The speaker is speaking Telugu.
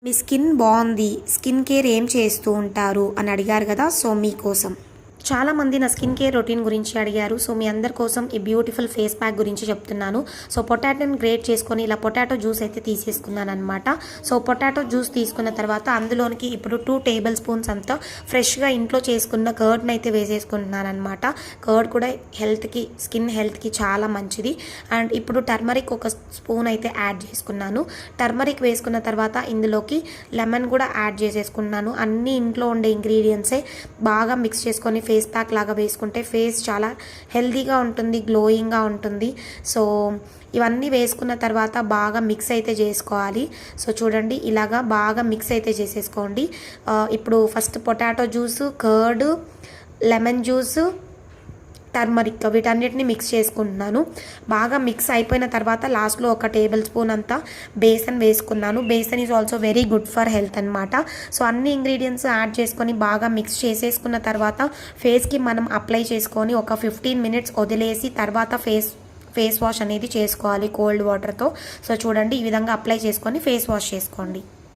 మీ స్కిన్ బాగుంది, స్కిన్ కేర్ ఏం చేస్తూ ఉంటారు అని అడిగారు కదా. సో మీకోసం చాలామంది నా స్కిన్ కేర్ రొటీన్ గురించి అడిగారు. సో మీ అందరి కోసం ఈ బ్యూటిఫుల్ ఫేస్ ప్యాక్ గురించి చెప్తున్నాను. సో పొటాటోని గ్రేట్ చేసుకొని ఇలా పొటాటో జ్యూస్ అయితే తీసేసుకున్నాను అనమాట. సో పొటాటో జ్యూస్ తీసుకున్న తర్వాత అందులోనికి ఇప్పుడు 2 టేబుల్ స్పూన్స్ అంతా ఫ్రెష్గా ఇంట్లో చేసుకున్న కర్డ్ని అయితే వేసేసుకుంటున్నాను అనమాట. కర్డ్ కూడా హెల్త్కి, స్కిన్ హెల్త్కి చాలా మంచిది. అండ్ ఇప్పుడు టర్మరిక్ ఒక స్పూన్ అయితే యాడ్ చేసుకున్నాను. టర్మరిక్ వేసుకున్న తర్వాత ఇందులోకి లెమన్ కూడా యాడ్ చేసేసుకున్నాను. అన్ని ఇంట్లో ఉండే ఇంగ్రీడియంట్సే బాగా మిక్స్ చేసుకొని ఫేస్ ప్యాక్ లాగా వేసుకుంటే ఫేస్ చాలా హెల్తీగా ఉంటుంది, గ్లోయింగ్గా ఉంటుంది. సో ఇవన్నీ వేసుకున్న తర్వాత బాగా మిక్స్ అయితే చేసుకోవాలి. సో చూడండి, ఇలాగా బాగా మిక్స్ అయితే చేసేసుకోండి. ఇప్పుడు first potato juice, curd, lemon juice, turmeric వీటన్నిటిని మిక్స్ చేసుకుంటున్నాను. బాగా మిక్స్ అయిపోయిన తర్వాత లాస్ట్లో ఒక టేబుల్ స్పూన్ అంతా బేసన్ వేసుకున్నాను. Besan is also very good for health అనమాట. సో అన్ని ఇంగ్రీడియంట్స్ యాడ్ చేసుకొని బాగా మిక్స్ చేసేసుకున్న తర్వాత ఫేస్కి మనం అప్లై చేసుకొని ఒక 15 మినిట్స్ వదిలేసి తర్వాత ఫేస్ వాష్ అనేది చేసుకోవాలి కోల్డ్ వాటర్తో. సో చూడండి, ఈ విధంగా అప్లై చేసుకొని ఫేస్ వాష్ చేసుకోండి.